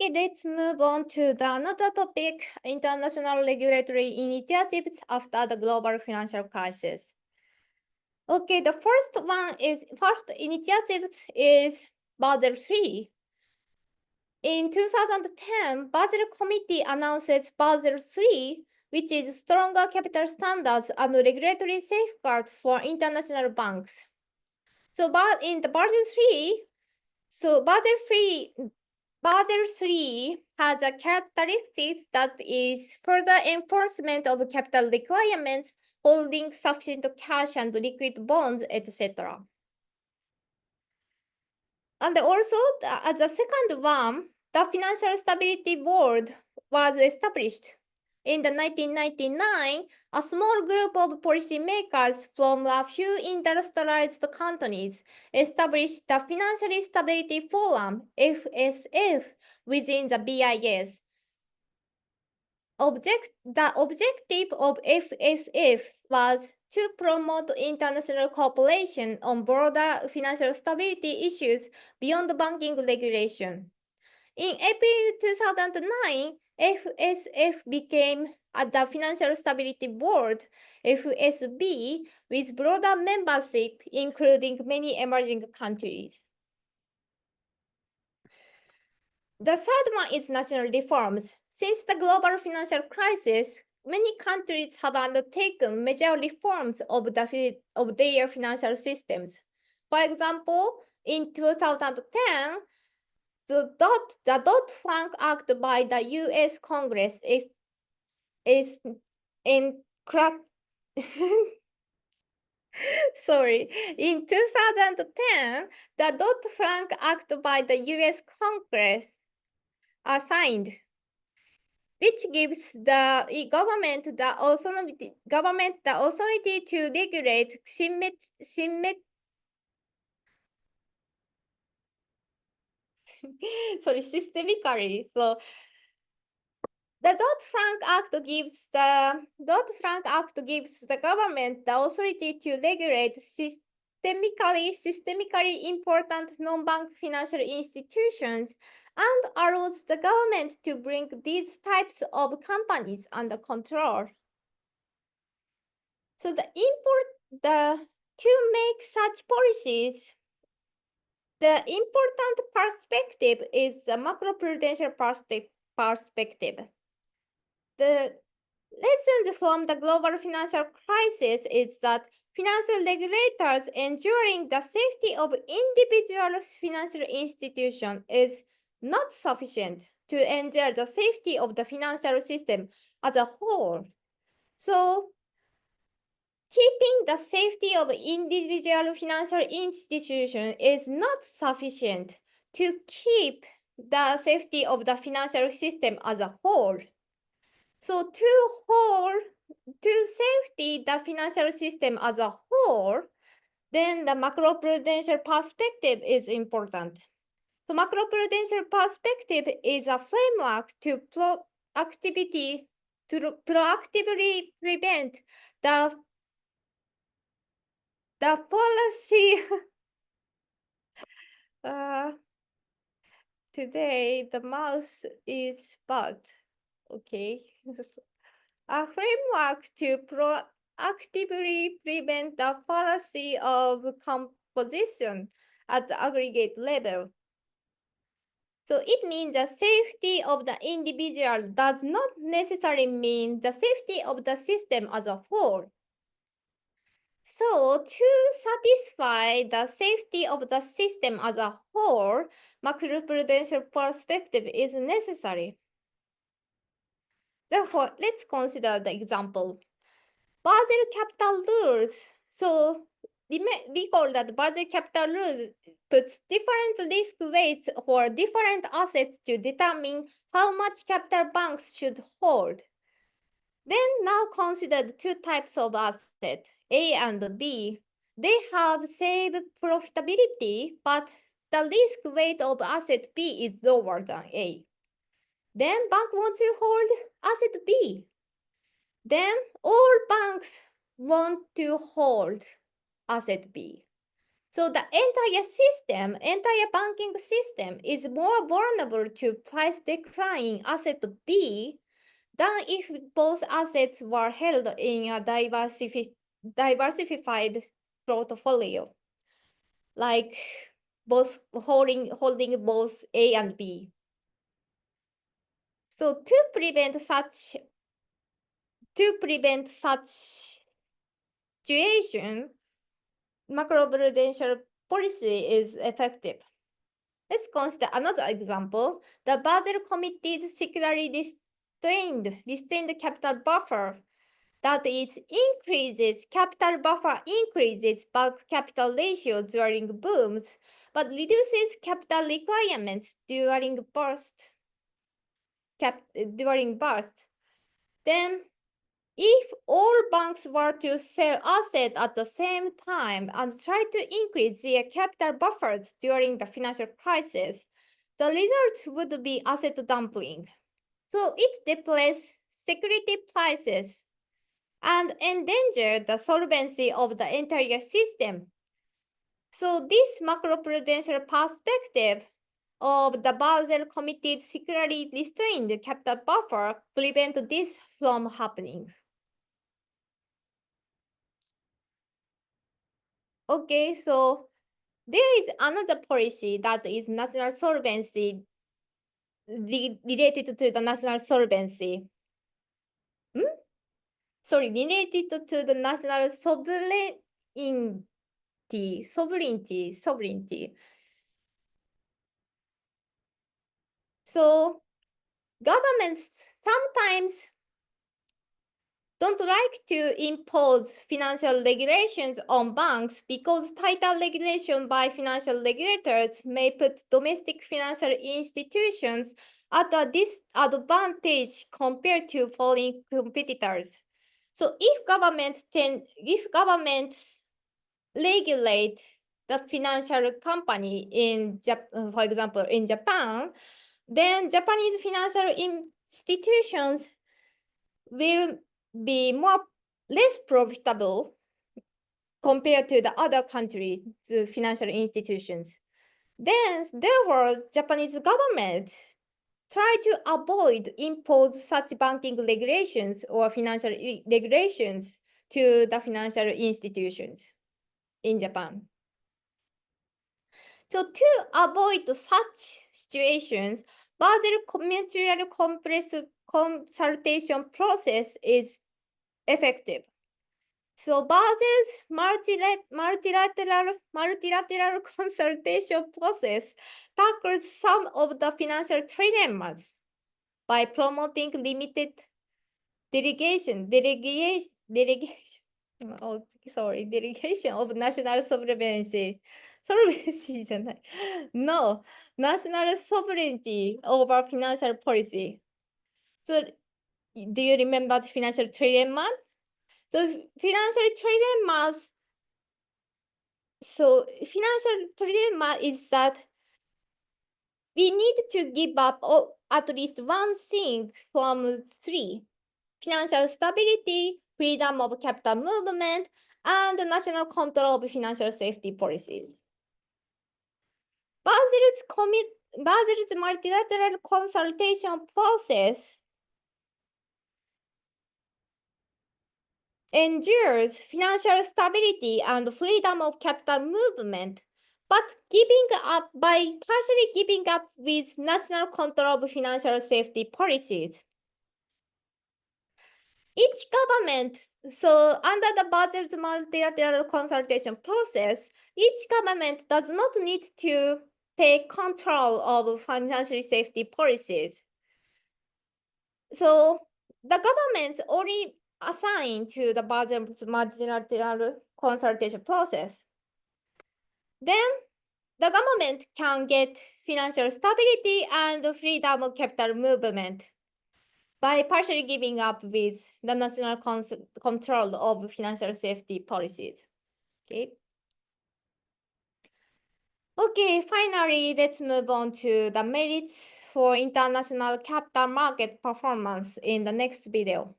Okay, let's move on to the another topic, international regulatory initiatives after the global financial crisis. Okay, the first initiative is Basel III. In 2010, Basel Committee announces Basel III, which is stronger capital standards and regulatory safeguards for international banks. So, but in the Basel III, Basel III has a characteristic that is further enforcement of capital requirements, holding sufficient cash and liquid bonds, etc. And also, as the second one, the Financial Stability Board was established. In the 1999, a small group of policymakers from a few industrialized countries established the Financial Stability Forum, FSF, within the BIS. The objective of FSF was to promote international cooperation on broader financial stability issues beyond banking regulation. In April 2009, FSF became the Financial Stability Board, FSB, with broader membership, including many emerging countries. The third one is national reforms. Since the global financial crisis, many countries have undertaken major reforms of their financial systems. For example, in 2010, the Dodd-Frank Act by the U.S. Congress is in crack. Sorry, in 2010, the Dodd-Frank Act by the U.S. Congress signed, which gives the government the authority to regulate systemically. So the Dodd-Frank Act gives the government the authority to regulate systemically important non-bank financial institutions and allows the government to bring these types of companies under control. So to make such policies, the important perspective is the macroprudential perspective. The lessons from the global financial crisis is that financial regulators ensuring the safety of individual financial institutions is not sufficient to ensure the safety of the financial system as a whole. So, keeping the safety of individual financial institutions is not sufficient to keep the safety of the financial system as a whole. So to safety the financial system as a whole, then the macroprudential perspective is important. So macroprudential perspective is a framework to proactively prevent the policy. Today the mouse is bad. Okay. A framework to proactively prevent the fallacy of composition at the aggregate level. So it means the safety of the individual does not necessarily mean the safety of the system as a whole. So to satisfy the safety of the system as a whole, macroprudential perspective is necessary. Therefore, let's consider the example. Basel capital rules. So recall that Basel capital rules puts different risk weights for different assets to determine how much capital banks should hold. Then now consider the two types of assets, A and B. They have same profitability, but the risk weight of asset B is lower than A. Then bank wants to hold asset B. Then all banks want to hold asset B. So the entire banking system is more vulnerable to price decline asset B than if both assets were held in a diversified portfolio, like both holding both A and B. So to prevent such situation, macroprudential policy is effective. Let's consider another example. The Basel Committee's securely restrained capital buffer, that is, capital buffer increases bulk capital ratio during booms, but reduces capital requirements during burst. Then, if all banks were to sell assets at the same time and try to increase their capital buffers during the financial crisis, the result would be asset dumping. So it depresses security prices and endangers the solvency of the entire system. So this macroprudential perspective of the Basel Committee's securely restrained capital buffer prevent this from happening. Okay, so there is another policy that is national solvency related to the national solvency. Related to the national sovereignty. So governments sometimes don't like to impose financial regulations on banks because tighter regulation by financial regulators may put domestic financial institutions at a disadvantage compared to foreign competitors. So if governments regulate the financial company for example, in Japan, then Japanese financial institutions will be less profitable compared to the other countries' financial institutions. Then, therefore, Japanese government try to avoid impose such banking regulations or financial regulations to the financial institutions in Japan. So to avoid such situations, Basel mutual consultation process is effective. So Basel's multilateral consultation process tackles some of the financial dilemmas by promoting limited delegation of national sovereignty. No, national sovereignty over financial policy. So, do you remember the financial dilemma? So, financial dilemma is that we need to give up at least one thing from three: financial stability, freedom of capital movement, and national control of financial safety policies. Basel's multilateral consultation process ensures financial stability and freedom of capital movement, but partially giving up with national control of financial safety policies. Each government, so under the Basel's multilateral consultation process, each government does not need to take control of financial safety policies. So the governments only assigned to the Basel's multilateral consultation process. Then the government can get financial stability and freedom of capital movement by partially giving up with the national control of financial safety policies. Okay, finally, let's move on to the merits for international capital market performance in the next video.